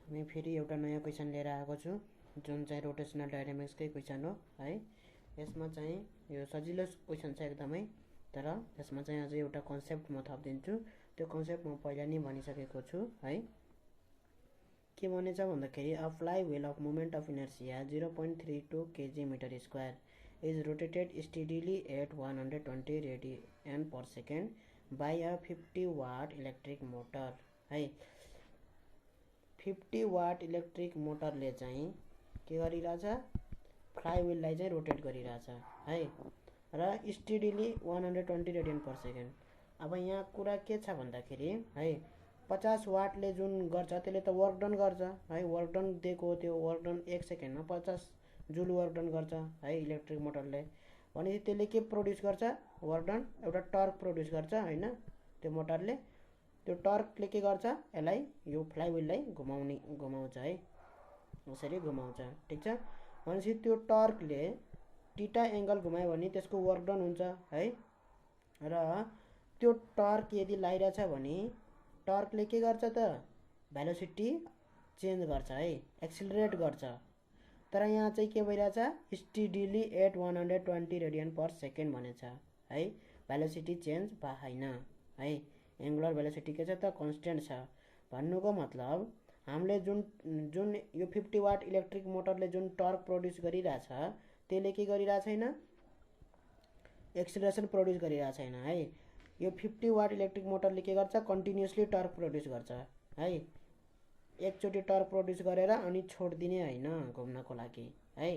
हामी फेरि एउटा नयाँ क्वेसन लिएर आएको छु जुन चाहिँ रोटेसनल डायनामिक्सकै क्वेसन हो है। यसमा चाहिँ यो सजिलो क्वेसन छ एकदमै, तर यसमा चाहिँ अझै एउटा कन्सेप्ट म थपिदिन्छु। त्यो कन्सेप्ट म पहिला नै भनिसकेको छु है। के भनेछ भन्दाखेरि a fly wheel of moment of inertia 0.32 kg/m² is rotated steadily at 120 radian/second by a 50 watt electric motor है। 50 वाट इलेक्ट्रिक मोटरले चाहिँ के गरिरहेछ, फ्लाइ व्हीललाई चाहिँ रोटेट गरिरहेछ है, र स्टेडिली 120 रेडियन/सेकेन्ड। अब यहाँ कुरा के छ भन्दाखेरि है, 50 वाटले जुन गर्छ त्यसले त वर्क डन गर्छ है। वर्क डन दिएको हो, त्यो वर्क डन 1 सेकेन्डमा 50 जुल वर्क डन गर्छ है इलेक्ट्रिक मोटरले। भनेपछि त्यसले के प्रोड्युस गर्छ, वर्क डन एउटा टर्क प्रोड्युस गर्छ होइन त्यो मोटरले। त्यो टर्कले के गर्छ, यसलाई यो फ्लाइ व्हीललाई घुमाउँछ है, यसरी घुमाउँछ। ठिक छ। भनेपछि त्यो टर्कले टीटा एङ्गल घुमायो भने त्यसको वर्क डन हुन्छ है। र त्यो टर्क यदि लागिरहेछ भने टर्कले के गर्छ त, भेलोसिटी चेन्ज गर्छ है, एक्सिलरेट गर्छ। तर यहाँ चाहिँ के भइरहेछ, स्टेडिली एट 120 रेडियन/सेकेन्ड भनेछ है, भेलोसिटी चेन्ज भएन है। एङ्गुलर भेलोसिटी के छ त, कन्स्टेन्ट छ। भन्नुको मतलब हामीले जुन यो 50 वाट इलेक्ट्रिक मोटरले जुन टर्क प्रोड्युस गरिरहेछ त्यसले के गरिरहेको छैन, एक्सिलरेसन प्रोड्युस गरिरहेको छैन है। यो 50 वाट इलेक्ट्रिक मोटरले के गर्छ, कन्टिन्युसली टर्क प्रोड्युस गर्छ है। एकचोटि टर्क प्रोड्युस गरेर अनि छोडिदिने होइन घुम्नको लागि है,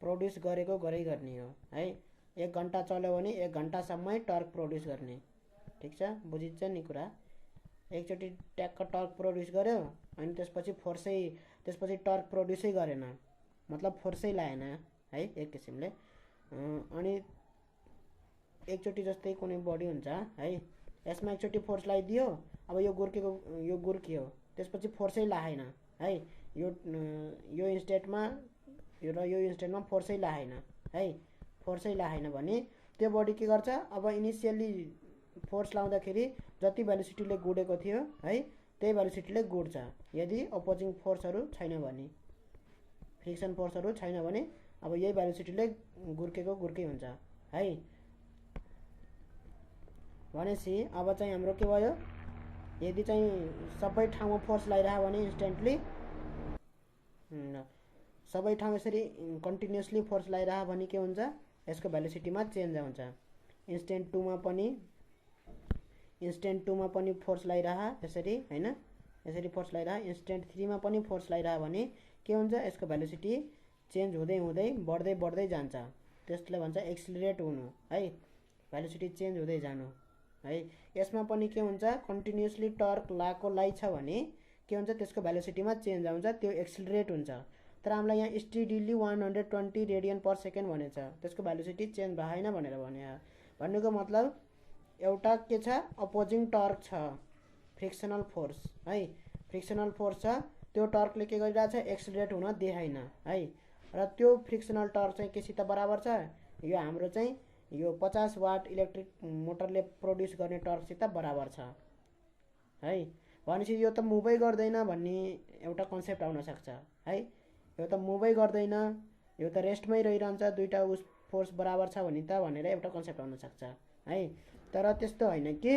प्रोड्युस गरेको गरै गर्ने हो है। 1 घन्टा चल्यो भने 1 घन्टासम्मै टर्क प्रोड्युस गर्ने। ठिक छ, बुझिन्छ नि कुरा। एकचोटि ट्याक्क टर्क प्रोड्युस गर्यो अनि त्यसपछि टर्क प्रोड्युसै गरेन, मतलब फोर्सै लाएन है एक किसिमले। अनि एकचोटि जस्तै कुनै बडी हुन्छ है, यसमा एकचोटि फोर्स लगाइदियो, अब यो गुर्कियो, त्यसपछि फोर्सै लाएन है। यो इन्स्टेन्टमा र यो इन्स्टेन्टमा फोर्सै लाएन है। फोर्सै लाएन भने त्यो बडी के गर्छ, अब इनिसियली फोर्स लाउँदाखेरि जति भेलोसिटीले गुडेको थियो है त्यही भेलोसिटीले गुड्छ। यदि अपोजिङ फोर्सहरू छैन भने, फ्रिक्सन फोर्सहरू छैन भने अब यही भेलोसिटीले गुर्कै हुन्छ है। भनेपछि अब चाहिँ हाम्रो के भयो, यदि चाहिँ सबै ठाउँमा फोर्स लगाइरह्यो भने इन्स्टेन्टली सबै ठाउँ यसरी कन्टिन्युसली फोर्स लगाइरह्यो भने के हुन्छ, यसको भेलोसिटीमा चेन्ज हुन्छ। इन्स्टेन्ट 2 मा पनि फोर्स लगाइरह्यो यसरी होइन, यसरी फोर्स लगाइरह्यो। इन्स्टेन्ट 3 मा पनि फोर्स लगाइरह्यो भने के हुन्छ, यसको भेलोसिटी चेन्ज हुँदै हुँदै बढ्दै जान्छ। त्यसले भन्छ एक्सिलरेट हुनु है, भेलोसिटी चेन्ज हुँदै जानु है। यसमा पनि के हुन्छ, कन्टिन्युसली टर्क लाइ छ भने के हुन्छ, त्यसको भेलोसिटीमा चेन्ज आउँछ, त्यो एक्सिलरेट हुन्छ। तर हामीलाई यहाँ स्टेडिली 120 रेडियन/सेकेन्ड भनेछ, त्यसको भेलोसिटी चेन्ज भएन भनेर भन्नुको मतलब एउटा के छ, अपोजिङ टर्क छ, फ्रिक्सनल फोर्स है। फ्रिक्सनल फोर्स छ, त्यो टर्कले के गरिरहेछ, एक्सिलरेट हुन दिएन है। र त्यो फ्रिक्सनल टर्क चाहिँ केसित बराबर छ, यो हाम्रो चाहिँ यो 50 वाट इलेक्ट्रिक मोटरले प्रोड्युस गर्ने टर्कसित बराबर छ है। भनेपछि यो त मुभै गर्दैन भन्ने एउटा कन्सेप्ट आउन सक्छ है। यो त मुभै गर्दैन, यो त रेस्टमै रहिरहन्छ, दुईटा फोर्स बराबर छ भने त भनेर एउटा कन्सेप्ट आउन सक्छ है। तर त्यस्तो होइन कि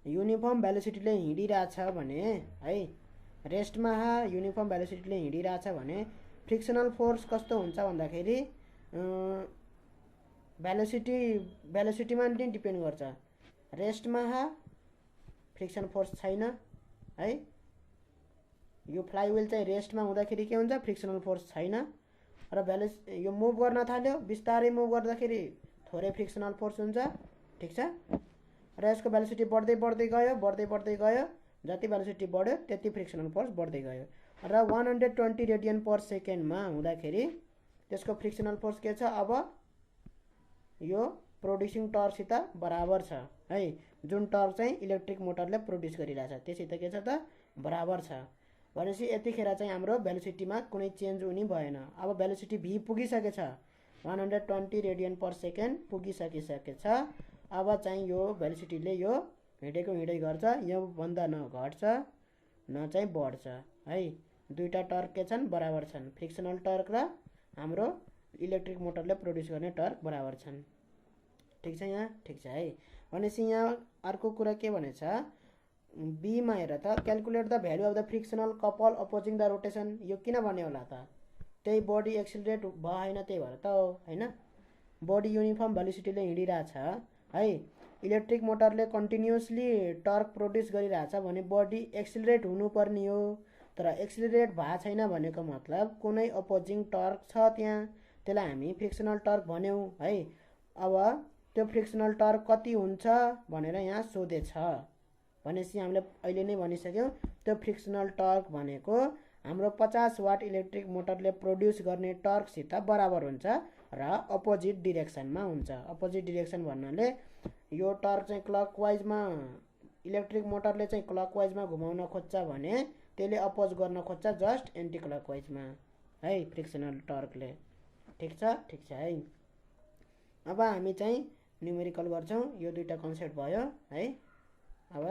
युनिफर्म भेलोसिटीले हिँडिरहेछ भने है, रेस्टमा युनिफर्म भेलोसिटीले हिँडिरहेछ भने फ्रिक्सनल फोर्स कस्तो हुन्छ भन्दाखेरि भेलोसिटीमा नि डिपेन्ड गर्छ। रेस्टमा फ्रिक्सन फोर्स छैन है, यो फ्लाइ व्हील चाहिँ रेस्टमा हुँदाखेरि के हुन्छ, फ्रिक्सनल फोर्स छैन। र यो मुभ गर्न थाल्यो, बिस्तारै मुभ गर्दाखेरि थोरै फ्रिक्सनल फोर्स हुन्छ। ठिक छ। र यसको भेलोसिटी बढ्दै गयो, जति भेलोसिटी बढ्यो त्यति फ्रिक्सनल फोर्स बढ्दै गयो। र 120 रेडियन/सेकेन्डमा हुँदाखेरि त्यसको फ्रिक्सनल फोर्स के छ, अब यो प्रोड्युसिङ टर्कसित बराबर छ है। जुन टर्क चाहिँ इलेक्ट्रिक मोटरले प्रोड्युस गरिरहेछ त्यससित के छ त, बराबर छ। भनेपछि यतिखेर चाहिँ हाम्रो भेलोसिटीमा कुनै चेन्ज हुने भएन। अब भेलोसिटी भी पुगिसकेछ, 120 रेडियन/सेकेन्ड पुगिसकेछ। अब चाहिँ यो भेलोसिटीले यो हिँडेको हिँडै गर्छ, यो भन्दा न घट्छ न चाहिँ बढ्छ है। दुईटा टर्क के छन् बराबर छन्, फ्रिक्सनल टर्क र हाम्रो इलेक्ट्रिक मोटरले प्रोड्युस गर्ने टर्क बराबर छन्। ठिक छ यहाँ, ठिक छ है। भनेपछि यहाँ अर्को कुरा के भनेछ, बीमा हेर त, calculate the value of the frictional couple opposing the rotation. यो किन भन्यो होला त, त्यही बडी एक्सिलरेट भयो होइन, त्यही भएर त हो होइन। बडी युनिफर्म भेलोसिटीले हिँडिरहेछ है, इलेक्ट्रिक मोटरले कन्टिन्युसली टर्क प्रोड्युस गरिरहेछ भने बडी एक्सिलरेट हुनुपर्ने हो, तर एक्सिलरेट भएको छैन भनेको मतलब कुनै अपोजिङ टर्क छ त्यहाँ, त्यसलाई हामी फ्रिक्सनल टर्क भन्यौँ है। अब त्यो फ्रिक्सनल टर्क कति हुन्छ भनेर यहाँ सोधेछ भनेपछि हामीले अहिले नै भनिसक्यौँ, त्यो फ्रिक्सनल टर्क भनेको हाम्रो 50 वाट इलेक्ट्रिक मोटरले प्रोड्युस गर्ने टर्कसित बराबर हुन्छ र अपोजिट डिरेक्सनमा हुन्छ। अपोजिट डिरेक्सन भन्नाले यो टर्क चाहिँ क्लकवाइजमा, इलेक्ट्रिक मोटरले चाहिँ क्लकवाइजमा घुमाउन खोज्छ भने त्यसले अपोज गर्न खोज्छ जस्ट एन्टी क्लकवाइजमा है, फ्रिक्सनल टर्कले। ठिक छ, ठिक छ है। अब हामी चाहिँ न्युमेरिकल गर्छौँ, यो दुईटा कन्सेप्ट भयो है। अब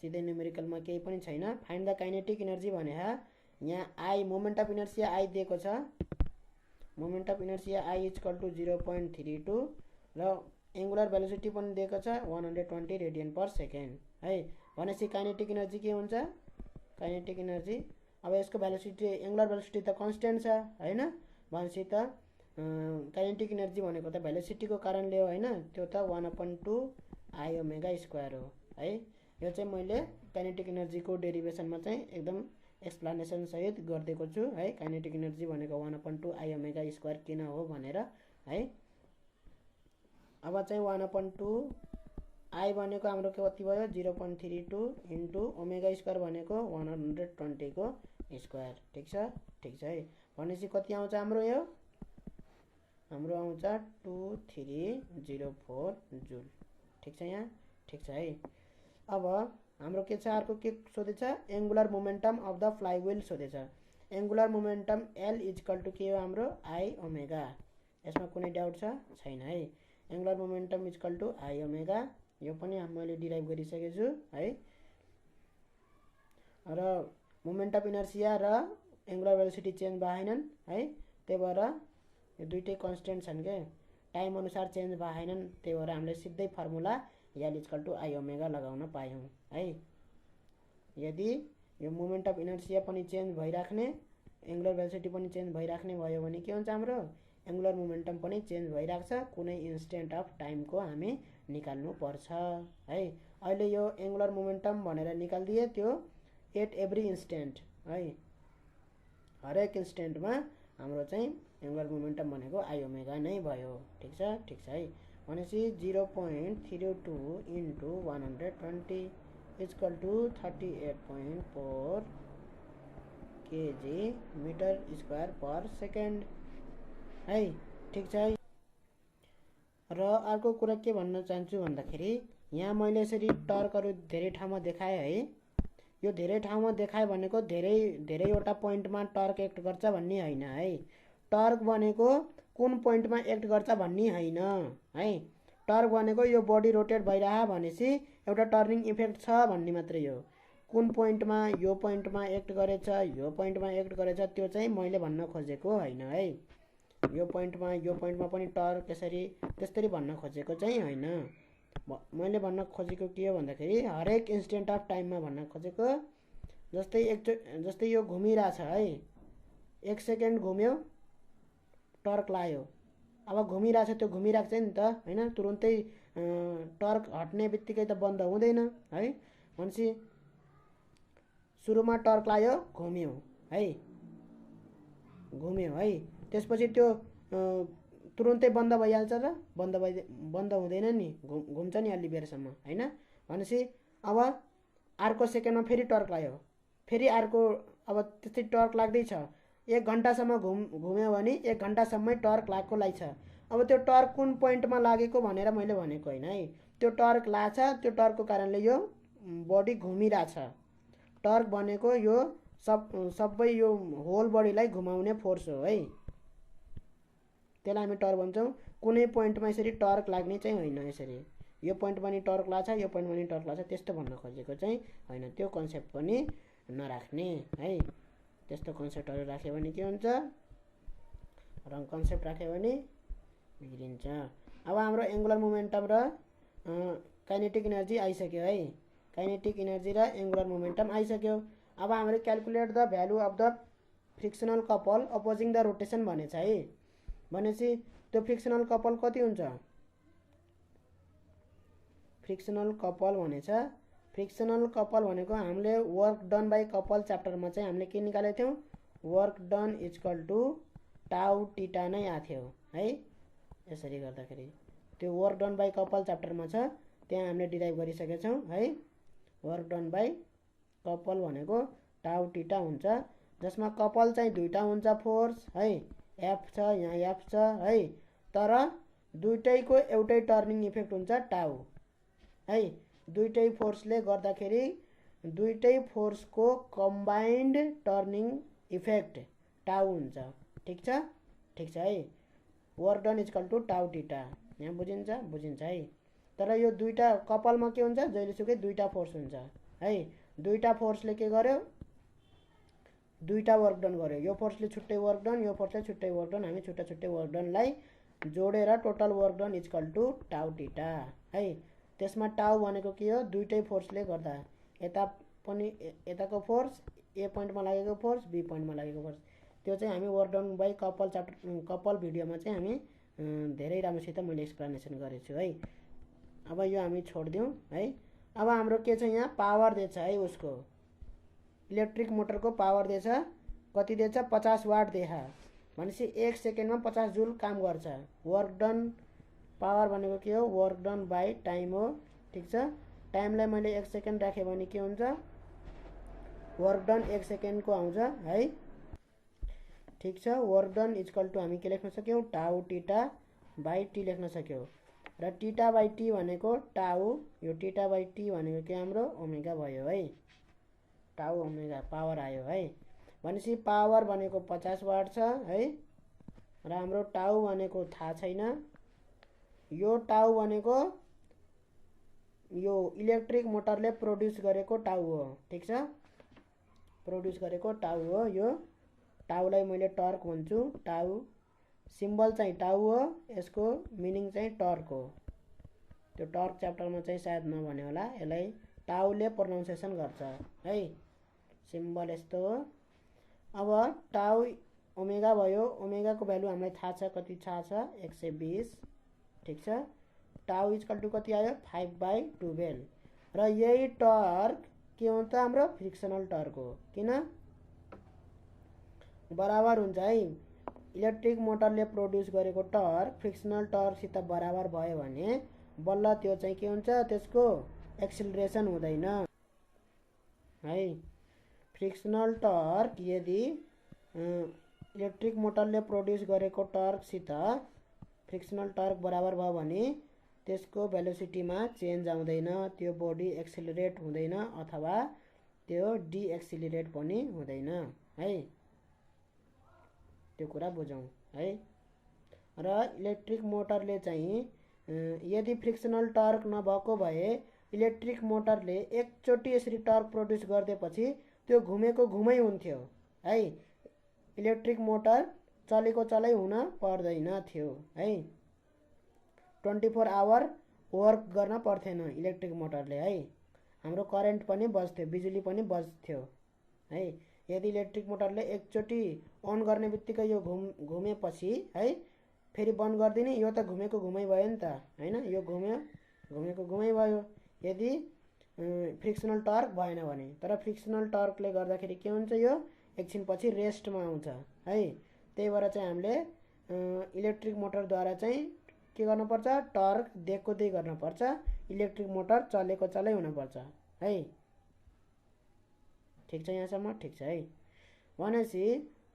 सिधै न्युमेरिकलमा केही पनि छैन। फाइन्ड द काइनेटिक इनर्जी भने यहाँ I moment of inertia I दिएको छ, moment of inertia I equal to 0.32 र एङ्गुलर भेलोसिटी पनि दिएको छ 120 रेडियन पर सेकेन्ड है। भनेपछि काइनेटिक इनर्जी के हुन्छ, काइनेटिक इनर्जी अब यसको भेलोसिटी एङ्गुलर भेलोसिटी त कन्स्टेन्ट छ होइन, भनेपछि त काइनेटिक इनर्जी भनेको त भेलोसिटीको कारणले हो होइन, त्यो त 1/2 आई ओमेगा स्क्वायर हो है। यो चाहिँ मैले काइनेटिक इनर्जीको डेरिभेसनमा चाहिँ एकदम एक्सप्लेनेसन सहित गरिदिएको छु है। काइनेटिक इनर्जी भनेको 1/2 आई ओमेगा स्क्वायर किन हो भनेर है। अब चाहिँ 1/2 आई भनेको हाम्रो कति भयो 0.32 इन्टु ओमेगा स्क्वायर भनेको 120 को स्क्वायर। ठिक छ, ठिक छ है। भनेपछि कति आउँछ हाम्रो, यो हाम्रो आउँछ 2304 जुल। ठिक छ यहाँ, ठिक छ है। अब हाम्रो के छ, अर्को के सोधेछ, angular momentum of the flywheel सोधेछ। Angular momentum L equal to के हो हाम्रो आई ओमेगा, यसमा कुनै डाउट छ छैन है। Angular momentum equal to I omega, यो पनि मैले डिराइभ गरिसकेको छु है। र मोमेन्ट अफ इनर्सिया र एङ्गुलर भेलोसिटी चेन्ज भएनन् है, त्यही भएर यो दुइटै कन्स्टेन्ट छन् के, टाइम अनुसार चेन्ज भएनन्, त्यही भएर हामीले सिधै formula L equal to I omega लगाउन पायौँ है। यदि यो मोमेन्ट अफ इनर्सिया पनि चेन्ज भइराख्ने, एङ्गुलर भेलोसिटी पनि चेन्ज भइराख्ने भयो भने के हुन्छ, हाम्रो एङ्गुलर मोमेन्टम पनि चेन्ज भइराख्छ, कुनै इन्स्टेन्ट अफ टाइमको हामी निकाल्नु पर्छ है। अहिले यो एङ्गुलर मोमेन्टम भनेर निकालिदिए, त्यो एट एभ्री इन्स्टेन्ट है, हरेक इन्स्टेन्टमा हाम्रो चाहिँ एङ्गुलर मोमेन्टम भनेको आई ओमेगा नै भयो। ठिक छ, ठिक छ है। भनेपछि 0.32 into 120 equal to 38.4 KG metre square per second है। ठिक छ है। र अर्को कुरा के भन्न चाहन्छु भन्दाखेरि, यहाँ मैले यसरी टर्कहरू धेरै ठाउँमा देखाएँ है। यो धेरै ठाउँमा देखाएँ भनेको धेरैवटा पोइन्टमा टर्क एक्ट गर्छ भन्ने होइन है। टर्क भनेको कुन पोइन्टमा एक्ट गर्छ भन्ने होइन है। टर्क भनेको यो बडी रोटेट भइरह भनेपछि एउटा टर्निङ इफेक्ट छ भन्ने मात्रै हो। कुन पोइन्टमा यो पोइन्टमा एक्ट गरेछ, यो पोइन्टमा एक्ट गरेछ, त्यो चाहिँ मैले भन्न खोजेको होइन है। यो पोइन्टमा पनि टर्क यसरी त्यसरी भन्न खोजेको चाहिँ होइन। मैले भन्न खोजेको के हो भन्दाखेरि हरेक इन्स्टेन्ट अफ टाइममा भन्न खोजेको। जस्तै यो घुमिरहेछ है, 1 सेकेन्ड घुम्यो, टर्क लायो, अब घुमिरहेछ, त्यो घुमिरहेको छ नि त होइन, तुरुन्तै टर्क हट्ने बित्तिकै त बन्द हुँदैन है। भनेपछि सुरुमा टर्क लायो, घुम्यो है, त्यसपछि त्यो तुरुन्तै बन्द भइहाल्छ र बन्द हुँदैन नि, घुम्छ नि अलि बेरसम्म होइन। भनेपछि अब अर्को सेकेन्डमा फेरि टर्क लाग्यो, फेरि अर्को, अब त्यस्तै टर्क लाग्दैछ, 1 घन्टासम्म घुम्यो भने 1 घन्टासम्मै टर्क लागेकोलाई छ। अब त्यो टर्क कुन पोइन्टमा लागेको भनेर मैले भनेको होइन है, त्यो टर्क लाछ, त्यो टर्कको कारणले यो बडी घुमिरहेछ। टर्क भनेको यो सबै यो होल बडीलाई घुमाउने फोर्स हो है, त्यसलाई हामी टर्क भन्छौँ। कुनै पोइन्टमा यसरी टर्क लाग्ने चाहिँ होइन, यसरी यो पोइन्टमा नि टर्क लाग्छ, यो पोइन्टमा नि टर्क लाग्छ, त्यस्तो भन्न खोजेको चाहिँ होइन। त्यो कन्सेप्ट पनि नराख्ने है। त्यस्तो कन्सेप्टहरु राख्यो भने के हुन्छ, रङ कन्सेप्ट राख्यो भने बिग्रिन्छ। अब हाम्रो एंगुलर मोमेन्टम र काइनेटिक एनर्जी आइसक्यो है। काइनेटिक एनर्जी र एंगुलर मोमेन्टम आइसक्यो। अब हामीले calculate the value of the frictional couple opposing the rotation भनेछ है। भनेपछि त्यो फ्रिक्सनल कपल कति हुन्छ, फ्रिक्सनल कपल भनेछ, फ्रिक्सनल कपल भनेको हामीले वर्क डन बाई कपल च्याप्टरमा चाहिँ हामीले के निकालेको थियौं, work done equal to tau theta नै आथ्यो है। यसरी गर्दाखेरि त्यो वर्क डन बाई कपल च्याप्टरमा छ, त्यहाँ हामीले डिराइभ गरिसकेका छौं है। वर्क डन बाई कपल भनेको टाउ टीटा हुन्छ, जसमा कपल चाहिँ दुईटा हुन्छ फोर्स है, एफ छ यहाँ एफ छ है, तर दुईटैको एउटै टर्निङ इफेक्ट हुन्छ टाउ है। दुईटै फोर्सले गर्दाखेरि दुईटै फोर्सको कम्बाइन्ड टर्निङ इफेक्ट टाउ हुन्छ। ठीक छ, ठीक छ है। Work done equal to tau theta, यहाँ बुझिन्छ, बुझिन्छ है। तर यो दुईटा कपलमा के हुन्छ, जहिलेसुकै दुईटा फोर्स हुन्छ है। दुईटा फोर्सले के गर्यो, दुईटा वर्क डन गर्यो। यो फोर्सले छुट्टै वर्क डन, यो फोर्सले छुट्टै वर्क डन, हामी छुट्टा छुट्टै वर्क डनलाई जोडेर total work done equal to tau theta है। त्यसमा टाउ भनेको के हो, दुईटै फोर्सले गर्दा, यता पनि यताको फोर्स, ए पोइन्टमा लागेको फोर्स, बी पोइन्टमा लागेको फोर्स, त्यो चाहिँ हामी work done by couple chapter couple भिडियोमा चाहिँ हामी धेरै राम्रोसित मैले एक्सप्लेनेसन गरेको छु है। अब यो हामी छोडिदिउँ है। अब हाम्रो के छ, यहाँ पावर दिएछ है, उसको इलेक्ट्रिक मोटरको पावर दिएछ, कति दिएछ, 50 वाट दिएछ। भनेपछि 1 सेकेन्डमा 50 जुल काम गर्छ। वर्क डन पावर भनेको के हो, वर्क डन बाई टाइम हो। ठीक छ, टाइमलाई मैले 1 सेकेन्ड राखेँ भने के हुन्छ, वर्क डन 1 सेकेन्डको आउँछ है। ठीक छ, वर्क डन इक्वल टु हामी के लेख्न सक्यौं, टाउ टीटा बाई टी लेख्न सक्यौं। र टीटा बाई टी भनेको टाउ, यो टीटा बाई टी भनेको के हाम्रो ओमेगा भयो है। टाउ ओमेगा पावर आयो है। भनेपछि पावर भनेको 50 वाट छ है, र हाम्रो टाउ भनेको थाहा छैन। यो टाउ भनेको यो इलेक्ट्रिक मोटरले प्रोड्युस गरेको टाउ हो। ठीक छ, प्रोड्युस गरेको टाउ हो। यो टाउलाई मैले टर्क भन्छु, टाउ सिम्बल चाहिँ टाउ हो, यसको मिनिङ चाहिँ टर्क हो। त्यो टर्क च्याप्टरमा चाहिँ सायद नभने होला, यसलाई टाउले प्रोनाउन्सिएसन गर्छ है। सिम्बल यस्तो हो। अब टाउ ओमेगा भयो, ओमेगाको भ्यालु हामीलाई थाहा छ, कति थाहा छ, 120। ठीक छ, टाउ इक्वल टु कति आयो, 5/12। र यही टर्क के हुन्छ, हाम्रो फ्रिक्सनल टर्क हो। किन बराबर हुन्छ है, इलेक्ट्रिक मोटरले प्रोड्युस गरेको टर्क फ्रिक्सनल टर्कसित बराबर भयो भने बल्ल त्यो चाहिँ के हुन्छ, त्यसको एक्सिलरेसन हुँदैन है। फ्रिक्सनल टर्क यदि इलेक्ट्रिक मोटरले प्रोड्युस गरेको टर्कसित फ्रिक्सनल टर्क बराबर भयो भने त्यसको भेलोसिटीमा चेन्ज आउँदैन, त्यो बडी एक्सिलरेट हुँदैन अथवा त्यो डिएक्सिलरेट पनि हुँदैन है। त्यो कुरा बुझौँ है। र इलेक्ट्रिक मोटरले चाहिँ यदि फ्रिक्सनल टर्क नभएको भए इलेक्ट्रिक मोटरले एकचोटि यसरी टर्क प्रोड्युस गरिदिएपछि त्यो घुमेको घुमै हुन्थ्यो है। इलेक्ट्रिक मोटर चलेको चलै हुन पर्दैन थियो है। 24 आवर वर्क गर्न पर्थेन इलेक्ट्रिक मोटरले है। हाम्रो करेन्ट पनि बज्थ्यो, बिजुली पनि बज्थ्यो है। यदि इलेक्ट्रिक मोटरले एकचोटि अन गर्ने बित्तिकै यो घुमेपछि है, फेरि बन्द गरिदिने, यो त घुमेको घुमै भयो नि त हैन, यो घुम्यो, घुमेको घुमै भयो यदि फ्रिक्सनल टर्क भएन भने। तर फ्रिक्सनल टर्कले गर्दाखेरि के हुन्छ, यो एकछिनपछि रेस्टमा आउँछ है। त्यही भएर चाहिँ हामीले इलेक्ट्रिक मोटरद्वारा चाहिँ के गर्नुपर्छ, टर्क दिएको त्यही गर्नुपर्छ, इलेक्ट्रिक मोटर चलेको चलै हुनुपर्छ है। ठीक छ, यहाँसम्म ठीक छ है। भनेपछि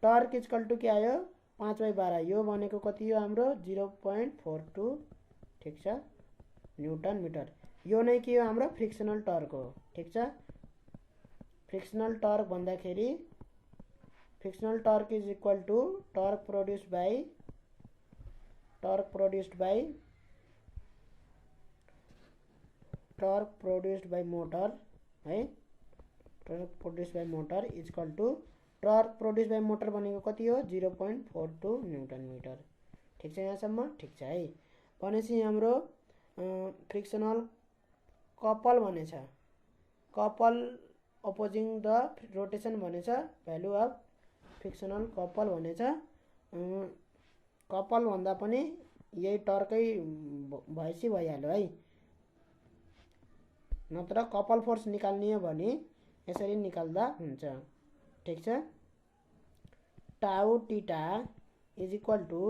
टर्क इक्वल टु के आयो, 5/12। यो भनेको कति हो, हाम्रो 0.42 ठीक छ न्युटन मिटर। यो नै के हो, हाम्रो फ्रिक्सनल टर्क हो। ठीक छ, फ्रिक्सनल टर्क भन्दाखेरि frictional torque is equal to torque produced by motor है। Torque produce by motor is equal to torque produce by motor भनेको कति हो 0.42 न्युटन मिटर। ठिक छ यहाँसम्म? ठिक छ है। भनेपछि हाम्रो फ्रिक्सनल कपल भनेछ, कपल अपोजिङ द रोटेसन भनेछ, भ्यालु अफ फ्रिक्सनल कपल भनेछ। कपल भन्दा पनि यही टर्कै भएपछि भइहाल्यो है, नत्र कपल फोर्स निकाल्ने हो भने यसरी निकाल्दा हुन्छ। ठिक छ। Tau theta is equal to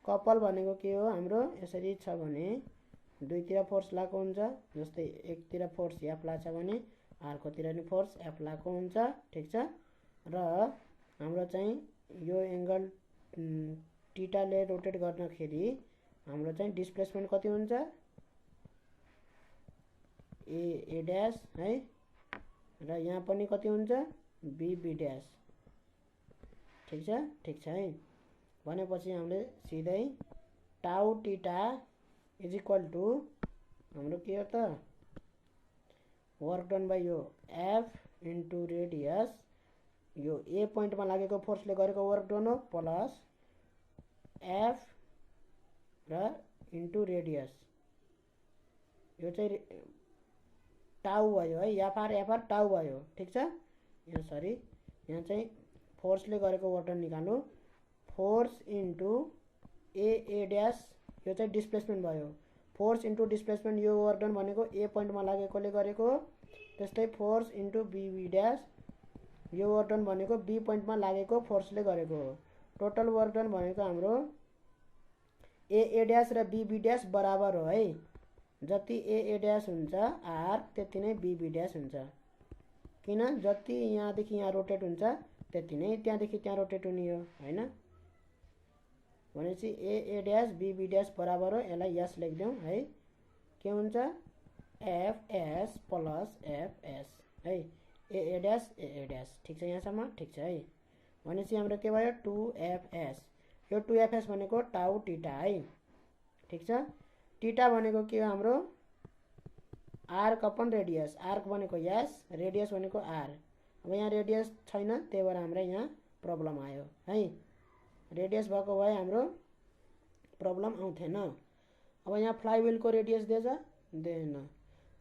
couple भनेको के हो हाम्रो यसरी छ भने दुईतिर फोर्स लागेको हुन्छ, जस्तै एकतिर फोर्स एफ लाग्छ भने अर्कोतिर नि फोर्स एफ लागेको हुन्छ। ठिक छ। र हाम्रो चाहिँ यो एङ्गल टीटाले रोटेट गर्दाखेरि हाम्रो चाहिँ डिस्प्लेसमेन्ट कति हुन्छ ए ड्यास है, र यहाँ पनि कति हुन्छ बी ड्यास। ठिक छ। ठिक छ है। भनेपछि हामीले सिधै टाउ टीटा इज इक्वल टु हाम्रो के हो त वर्क डन बाई यो एफ इन्टु रेडियस, यो ए पोइन्टमा लागेको फोर्सले गरेको वर्क डन हो प्लस एफ र इन्टु रेडियस, यो चाहिँ टाउ भयो है, एफआर टाउ भयो। ठिक छ। यहाँ सरी यहाँ चाहिँ फोर्सले गरेको वर्क डन निकाल्नु, फोर्स इन्टु ए ड्यास, यो चाहिँ डिस्प्लेसमेन्ट भयो, फोर्स इन्टु डिस्प्लेसमेन्ट, यो वर्क डन भनेको ए पोइन्टमा लागेकोले गरेको, त्यस्तै फोर्स इन्टु बी ड्यास, यो वर्क डन भनेको बी पोइन्टमा लागेको फोर्सले गरेको हो। टोटल वर्क डन भनेको हाम्रो ए ड्यास र बी ड्यास बराबर हो है, जति ए ड्यास हुन्छ आर त्यति नै बी ड्यास हुन्छ, किन जति यहाँदेखि यहाँ रोटेट हुन्छ त्यति नै त्यहाँदेखि त्यहाँ रोटेट हुने हो हैन। भनेपछि ए ड्यास बी ड्यास बराबर हो, यसलाई यस लेखिदेऊ है, के हुन्छ F S plus F S है, ए ड्यास ए ड्यास। ठिक छ यहाँसम्म? ठिक छ है। भनेपछि हाम्रो के भयो 2fs, यो 2fs भनेको टाउ टीटा है। ठिक छ। टीटा भनेको के हो हाम्रो आर्क अपन रेडियस, आर्क भनेको यस, रेडियस भनेको आर। अब यहाँ रेडियस छैन त्यही भएर हाम्रो यहाँ प्रब्लम आयो है, रेडियस भएको भए हाम्रो प्रब्लम आउँथेन। अब यहाँ फ्लाइव्हिलको रेडियस दिएछ दिएन,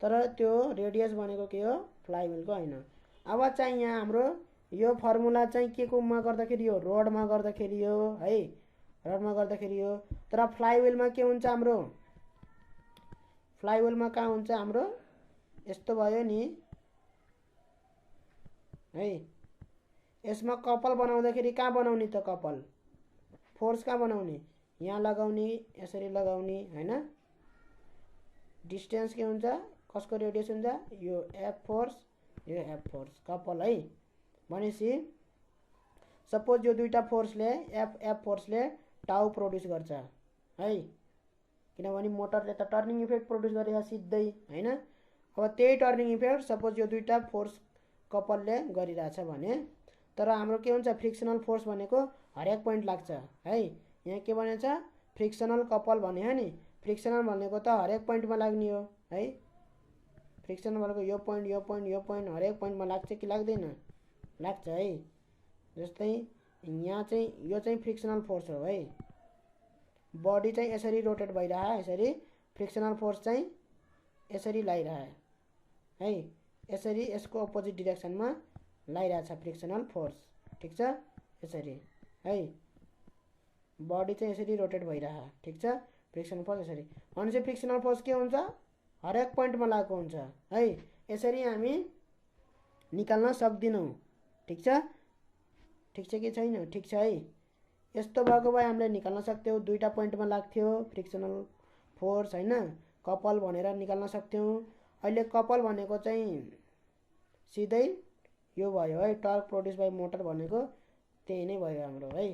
तर त्यो रेडियस भनेको के हो फ्लाइव्हिलको होइन। अब चाहिँ यहाँ हाम्रो यो फर्मुला चाहिँ के कोमा गर्दाखेरि हो रोडमा गर्दाखेरि हो है, रोडमा गर्दाखेरि हो। तर फ्लाइव्हिलमा के हुन्छ हाम्रो, फ्लाइव्हिलमा कहाँ हुन्छ हाम्रो यस्तो भयो नि है, यसमा कपल बनाउँदाखेरि कहाँ बनाउने त कपल, फोर्स कहाँ बनाउने यहाँ लगाउने, यसरी लगाउने हैन। डिस्टेन्स के हुन्छ कसको रेडियस हुन्छ यो एफ फोर्स, यो एफ फोर्स कपल है। भनेपछि सपोज यो दुईटा फोर्सले एफ फोर्सले टाउ प्रोड्युस गर्छ है, किनभने मोटरले त टर्निङ इफेक्ट प्रोड्युस गरेको सिधै हैन। अब त्यही टर्निङ इफेक्ट सपोज यो दुईटा फोर्स कपलले गरिरहेछ भने, तर हाम्रो के हुन्छ फ्रिक्सनल फोर्स भनेको हरेक पोइन्ट लाग्छ है। यहाँ के भनेछ फ्रिक्सनल कपल भने नि, फ्रिक्सनल भनेको त हरेक पोइन्टमा लाग्ने हो है, फ्रिक्सनल भनेको यो पोइन्ट यो पोइन्ट यो पोइन्ट हरेक पोइन्टमा लाग्छ कि लाग्दैन, लाग्छ है। जस्तै यहाँ चाहिँ यो चाहिँ फ्रिक्सनल फोर्स हो है, बडी चाहिँ यसरी रोटेट भइरह, यसरी फ्रिक्सनल फोर्स चाहिँ यसरी लागिरह है, यसरी यसको अपोजिट डिरेक्सनमा लागिरहेछ फ्रिक्सनल फोर्स। ठिक छ यसरी है, बडी चाहिँ यसरी रोटेट भइरह। ठिक छ फ्रिक्सनल फोर्स यसरी, भनेपछि फ्रिक्सनल फोर्स के हुन्छ हरेक पोइन्टमा लागेको हुन्छ है, यसरी हामी निकाल्न सक्दिनौँ। ठिक छ, ठिक छ कि छैन? ठिक छ है। यस्तो भएको भए हामीले निकाल्न सक्थ्यौँ, दुईटा पोइन्टमा लाग्थ्यो फ्रिक्सनल फोर्स हैन, कपल भनेर निकाल्न सक्थ्यौँ। अहिले कपल भनेको चाहिँ सिधै यो भयो है, टर्क प्रोड्युस बाई मोटर भनेको त्यही नै भयो हाम्रो है।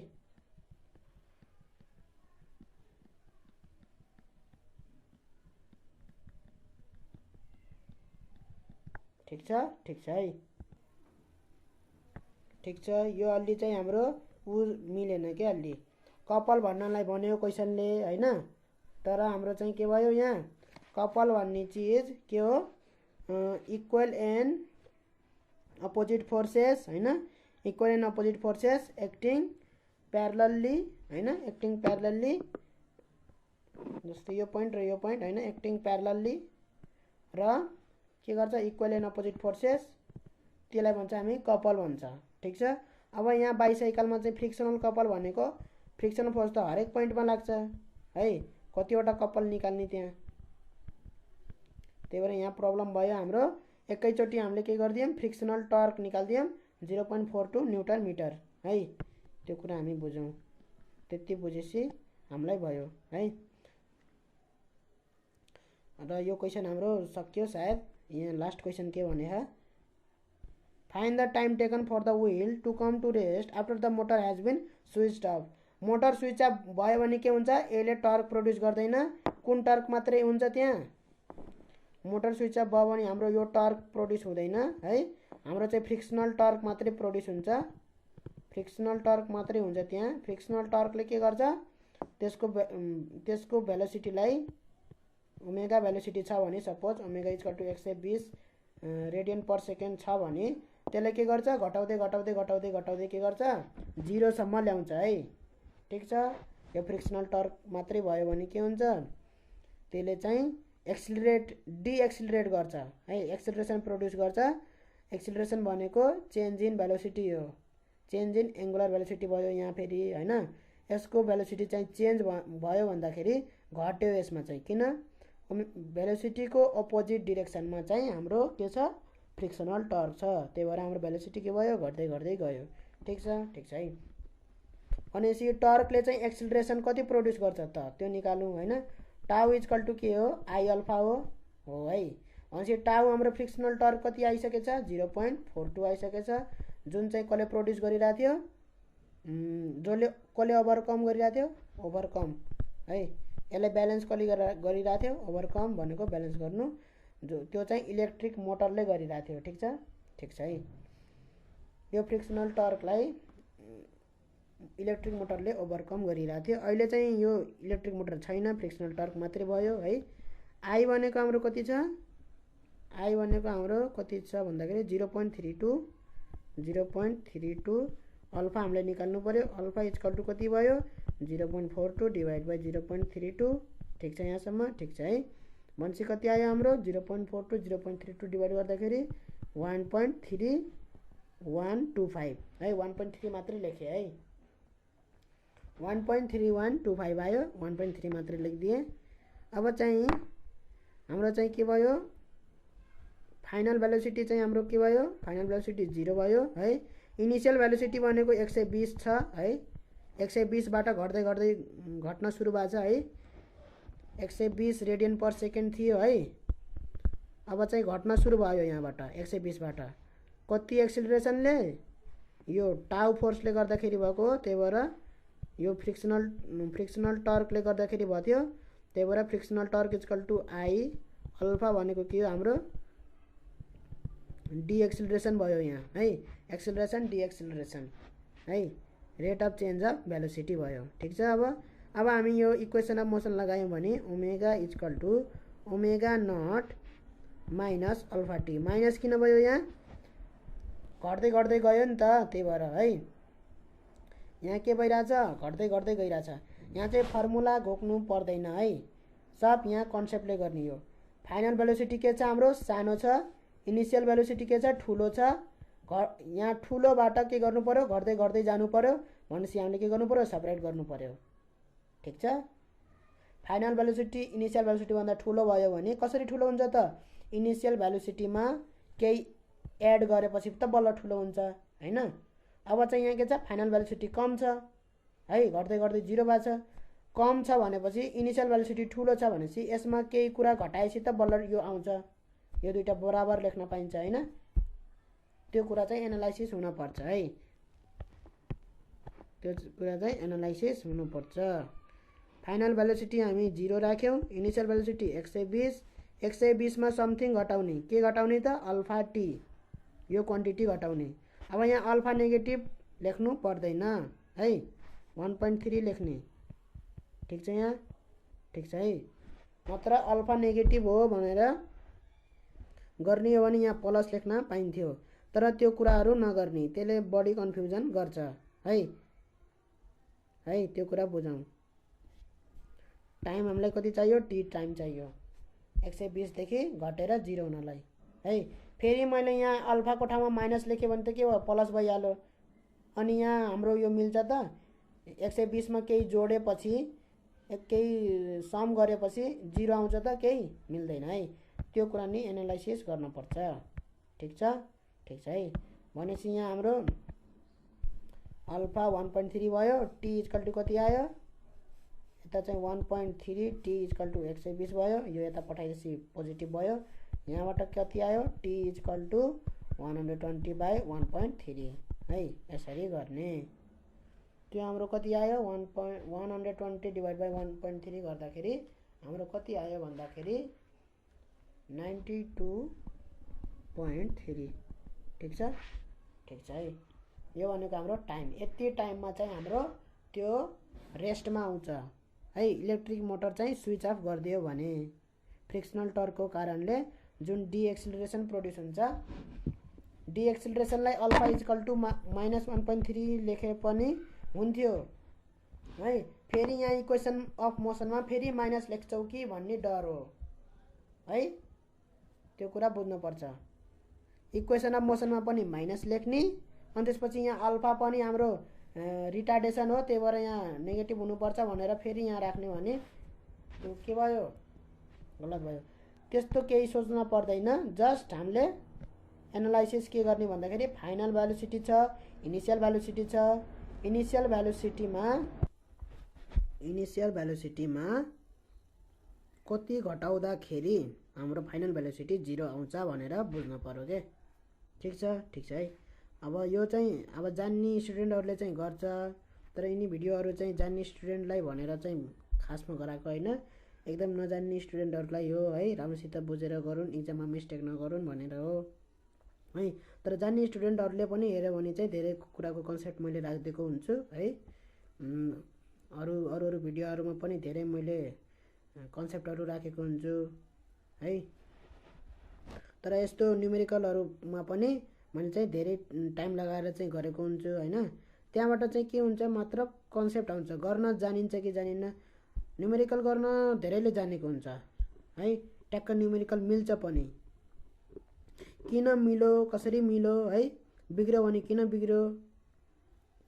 ठिक छ, ठिक छ है। ठिक छ, यो अलि चाहिँ हाम्रो उ मिलेन के, अलि कपल भन्नलाई भन्यो क्वेसनले हैन, तर हाम्रो चाहिँ के भयो यहाँ कपल भन्ने चिज के हो इक्वल एन्ड अपोजिट फोर्सेस हैन, equal and opposite forces acting प्यारलली हैन, एक्टिङ प्यारलली, जस्तै यो पोइन्ट र यो पोइन्ट हैन, एक्टिङ प्यारलली र के गर्छ इक्वल एन्ड अपोजिट फोर्सेस, त्यसलाई भन्छ हामी कपल भन्छ। ठीक छ। अब यहाँ बाइसाइकलमा चाहिँ फ्रिक्सनल कपल भनेको फ्रिक्सनल फोर्स त हरेक पोइन्टमा लाग्छ है, कतिवटा कपल निकाल्ने त्यहाँ, त्यही भएर यहाँ प्रब्लम भयो हाम्रो। एकैचोटि हामीले के गरिदियौँ फ्रिक्सनल टर्क निकाल्दियौँ 0.42 न्युटन मिटर है, त्यो कुरा हामी बुझौँ। त्यति बुझेपछि हामीलाई भयो है। र यो क्वेसन हाम्रो सक्यो सायद। यहाँ लास्ट क्वेसन के भने है, find the time taken for the wheel to come to rest after the motor has been switched off. Motor switch off भयो भने के हुन्छ, यसले टर्क प्रोड्युस गर्दैन, कुन टर्क मात्रै हुन्छ त्यहाँ, मोटर स्विच अफ भयो भने हाम्रो यो टर्क प्रोड्युस हुँदैन है, हाम्रो चाहिँ फ्रिक्सनल टर्क मात्रै प्रोड्युस हुन्छ, फ्रिक्सनल टर्क मात्रै हुन्छ त्यहाँ। फ्रिक्सनल टर्कले के गर्छ, त्यसको भेलोसिटीलाई ओमेगा भेलोसिटी छ भने suppose omega equal to 120 radian per second छ भने त्यसले के गर्छ घटाउँदै घटाउँदै घटाउँदै घटाउँदै के गर्छ 0 सम्म ल्याउँछ है। ठीक छ। यो फ्रिक्सनल टर्क मात्रै भयो भने के हुन्छ, त्यसले चाहिँ डिएक्सिलरेट गर्छ है, एक्सिलरेसन प्रोड्युस गर्छ। एक्सिलरेसन भनेको चेन्ज इन भेलोसिटी हो, चेन्ज इन एङ्गुलर भेलोसिटी भयो यहाँ फेरि हैन। यसको भेलोसिटी चाहिँ चेन्ज भयो भन्दाखेरि घट्यो यसमा चाहिँ, किन भेलोसिटीको अपोजिट डिरेक्सनमा चाहिँ हाम्रो के छ फ्रिक्सनल टर्क छ, त्यही भएर हाम्रो भेलोसिटी के भयो घट्दै घट्दै गयो। ठीक छ। ठीक छ है। भनेपछि टर्कले चाहिँ एक्सिलरेसन कति प्रोड्युस गर्छ त त्यो निकालौँ हैन। टाउ इक्वल टु के हो, आई अल्फा हो है। भनेपछि टाउ हाम्रो फ्रिक्सनल टर्क कति आइसकेछ 0.42 आइसकेछ, जुन चाहिँ कसले प्रोड्युस गरिरहेको थियो, कसले ओभरकम गरिरहेको थियो, ओभरकम है। यसलाई ब्यालेन्स कसले गरिरहेको थियो, ओभरकम भनेको ब्यालेन्स गर्नु, त्यो चाहिँ इलेक्ट्रिक मोटरले गरिरहेको थियो। ठीक छ। ठीक छ है। यो फ्रिक्सनल टर्कलाई इलेक्ट्रिक मोटरले ओभरकम गरिरहेको थियो। अहिले चाहिँ यो इलेक्ट्रिक मोटर छैन, फ्रिक्सनल टर्क मात्रै भयो है। आई भनेको हाम्रो कति छ, आई भनेको हाम्रो कति छ भन्दाखेरि 0.32 अल्फा हामीले निकाल्नु पर्यो। अल्फा इक्वल टु कति भयो 0.42 डिभाइड बाई 0.32। ठीक छ यहाँसम्म। ठीक छ है। भनेपछि कति आयो हाम्रो 0.42 डिभाइड गर्दाखेरि 1.3125 है। 1.3 मात्रै लेखेँ है, 1.3125 आयो, 1.3 मात्रै लेखिदिएँ। अब चाहिँ हाम्रो चाहिँ के भयो, फाइनल भेलोसिटी चाहिँ हाम्रो के भयो, फाइनल भेलोसिटी 0 भयो है। इनिसियल भेलोसिटी भनेको 120 छ है, 120 बाट घट्दै घट्दै घट्न सुरु भएको छ है, 120 रेडियन पर सेकेन्ड थियो है। अब चाहिँ घट्न सुरु भयो यहाँबाट 120 बाट, कति एक्सिलरेसनले, यो टाउ फोर्सले गर्दाखेरि भएको, त्यही भएर यो फ्रिक्सनल टर्कले गर्दाखेरि भयो थियो, त्यही भएर frictional torque equal to I alpha भनेको के हो हाम्रो डिएक्सिलरेसन भयो यहाँ है, एक्सिलरेसन डिएक्सिलरेसन है, rate of change of velocity भयो। ठीक छ। अब हामी यो इक्वेसन अफ मोसन लगायौँ भने omega equal to omega naught minus alpha t, minus किन भयो यहाँ घट्दै घट्दै गयो नि त, त्यही भएर है। यहाँ के भइरहेछ घट्दै घट्दै गइरहेछ। यहाँ चाहिँ फर्मुला घोक्नु पर्दैन है, सब यहाँ कन्सेप्टले गर्ने हो। फाइनल भेलोसिटी के छ हाम्रो सानो छ, इनिसियल भेलोसिटी के छ ठुलो छ। यहाँ ठुलोबाट के गर्नु पर्यो घट्दै घट्दै जानु पर्यो, भनेपछि हामीले के गर्नु पर्यो सेपरेट गर्नु पर्यो। ठीक छ। फाइनल भेलोसिटी इनिसियल भेलोसिटी भन्दा ठुलो भयो भने कसरी ठुलो हुन्छ त, इनिसियल भेलोसिटीमा केही एड गरेपछि त बल्ल ठुलो हुन्छ हैन। अब चाहिँ यहाँ के छ फाइनल भेलोसिटी कम छ है, घट्दै घट्दै 0 भएको छ, कम छ भनेपछि इनिसियल भेलोसिटी ठुलो छ भनेपछि यसमा केही कुरा घटाएपछि त बल्ल यो आउँछ, यो दुईटा बराबर लेख्न पाइन्छ हैन। त्यो कुरा चाहिँ एनालाइसिस हुनुपर्छ है, त्यो कुरा चाहिँ एनालाइसिस हुनुपर्छ। फाइनल भेलोसिटी हामी 0 राख्यौँ, इनिसियल भेलोसिटी 120 मा समथिङ घटाउने, के घटाउने त अल्फा टी, यो क्वान्टिटी घटाउने। अब यहाँ अल्फा नेगेटिभ लेख्नु पर्दैन है, 1.3 लेख्ने। ठीक छ यहाँ। ठीक छ है। मात्र अल्फा नेगेटिभ हो भनेर गर्ने हो भने यहाँ प्लस लेख्न पाइन्थ्यो। तर त्यो कुराहरू नगर्ने, त्यसले बढी कन्फ्युजन गर्छ है। त्यो कुरा बुझौँ। टाइम हामीलाई कति चाहियो, टी टाइम चाहियो 120 देखि घटेर 0 हुनलाई है। फेरि मैले यहाँ अल्फाको ठाउँमा माइनस लेखेँ भने त के भयो, प्लस भइहाल्यो। अनि यहाँ हाम्रो यो मिल्छ त, 120 मा केही जोडेपछि केही सम गरेपछि 0 आउँछ त, केही मिल्दैन है। त्यो कुरा नि एनालाइसिस गर्नुपर्छ। ठिक छ है। भनेपछि यहाँ हाम्रो अल्फा 1.3 भयो, टी इक्वल टु कति आयो, यता चाहिँ 1.3 टी इक्वल टु 120 भयो, यो यता पठाइदिएपछि पोजिटिभ भयो। यहाँबाट कति आयो, टी इक्वल टु 120 बाई 1.3 है। यसरी गर्ने। त्यो हाम्रो कति आयो, 120 डिभाइड बाई 1.3 गर्दाखेरि हाम्रो कति आयो भन्दाखेरि 92.3। ठिक छ है। यो भनेको हाम्रो टाइम। यति टाइममा चाहिँ हाम्रो त्यो रेस्टमा आउँछ है। इलेक्ट्रिक मोटर चाहिँ स्विच अफ गरिदियो भने फ्रिक्सनल टर्कको कारणले जुन डिएक्सिलरेसन प्रोड्युस हुन्छ, डिएक्सिलरेसनलाई अल्फा इक्वल टु -1.3 लेखे पनि हुन्थ्यो है। फेरि यहाँ इक्वेसन अफ मोसनमा फेरि माइनस लेख्छौ कि भन्ने डर हो है। त्यो कुरा बुझ्नुपर्छ। इक्वेसन अफ मोसनमा पनि माइनस लेख्ने, अनि त्यसपछि यहाँ अल्फा पनि हाम्रो रिटार्डेसन हो, त्यही भएर यहाँ नेगेटिभ हुनुपर्छ भनेर फेरि यहाँ राख्ने भने त्यो के भयो, गलत भयो। त्यस्तो केही सोच्न पर्दैन। जस्ट हामीले एनालाइसिस के गर्ने भन्दाखेरि फाइनल भ्यालुसिटी छ, इनिसियल भ्यालुसिटी छ। इनिसियल भ्यालुसिटीमा कति घटाउँदाखेरि हाम्रो फाइनल भ्यालुसिटी 0 आउँछ भनेर बुझ्नु पर्यो के। ठिक छ है। अब यो चाहिँ अब जान्ने स्टुडेन्टहरूले चाहिँ गर्छ, तर यिनी भिडियोहरू चाहिँ जान्ने स्टुडेन्टलाई भनेर चाहिँ खासमा गराएको होइन। एकदम नजान्ने स्टुडेन्टहरूलाई हो है, राम्रोसित बुझेर गरून्, इक्जाममा मिस्टेक नगरून् भनेर हो है। तर जान्ने स्टुडेन्टहरूले पनि हेऱ्यो भने चाहिँ धेरै कुराको कन्सेप्ट मैले राखिदिएको हुन्छु है। अरू भिडियोहरूमा पनि धेरै मैले कन्सेप्टहरू राखेको हुन्छु है। तर यस्तो न्युमेरिकलहरूमा पनि मैले चाहिँ धेरै टाइम लगाएर चाहिँ गरेको हुन्छु होइन। त्यहाँबाट चाहिँ के हुन्छ, मात्र कन्सेप्ट आउँछ, गर्न जानिन्छ कि जानिन्न। न्युमेरिकल गर्न धेरैले जानेको हुन्छ है, ट्याक्क न्युमेरिकल मिल्छ पनि, किन मिल्यो, कसरी मिल्यो है, बिग्रियो भने किन बिग्रियो,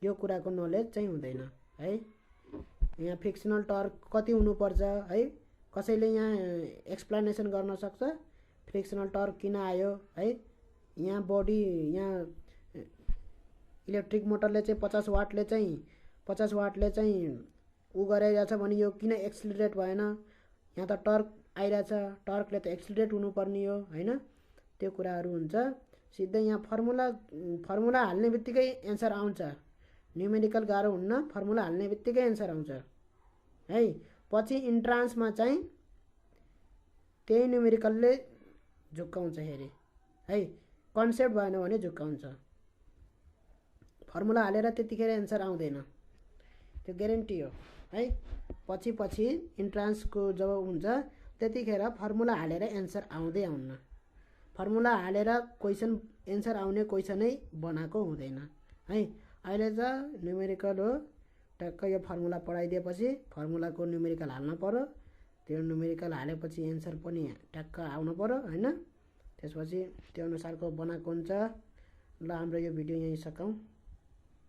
यो कुराको नलेज चाहिँ हुँदैन है। यहाँ फ्रिक्सनल टर्क कति हुनुपर्छ है, कसैले यहाँ एक्सप्लेनेसन गर्न सक्छ फ्रिक्सनल टर्क किन आयो है। यहाँ बडी, यहाँ इलेक्ट्रिक मोटरले चाहिँ 50 वाटले चाहिँ उ गरिरहेछ भने यो किन एक्सिलरेट भएन, यहाँ त टर्क आइरहेछ, टर्कले त एक्सिलरेट हुनुपर्ने हो होइन। त्यो कुराहरू हुन्छ। सिधै यहाँ फर्मुला हाल्ने बित्तिकै एन्सर आउँछ। न्युमेरिकल गाह्रो हुन्न, फर्मुला हाल्ने बित्तिकै एन्सर आउँछ है। पछि इन्ट्रान्समा चाहिँ त्यही न्युमेरिकलले झुक्काउँछ हेरे है, कन्सेप्ट भएन भने झुक्काउँछ। फर्मुला हालेर त्यतिखेर एन्सर आउँदैन, त्यो ग्यारेन्टी हो है। पछि इन्ट्रान्सको जब हुन्छ त्यतिखेर फर्मुला हालेर एन्सर आउँदै आउन्न। फर्मुला हालेर क्वेसन एन्सर आउने क्वेसनै बनाएको हुँदैन है। अहिले त न्युमेरिकल हो, टक्क यो फर्मुला पढाइदिएपछि फर्मुलाको न्युमेरिकल हाल्नु पर्यो, त्यो न्युमेरिकल हालेपछि एन्सर पनि टक्क आउनु पर्यो होइन। त्यसपछि त्यो अनुसारको बनाएको हुन्छ। ल हाम्रो यो भिडियो यहीँ सकाउँ।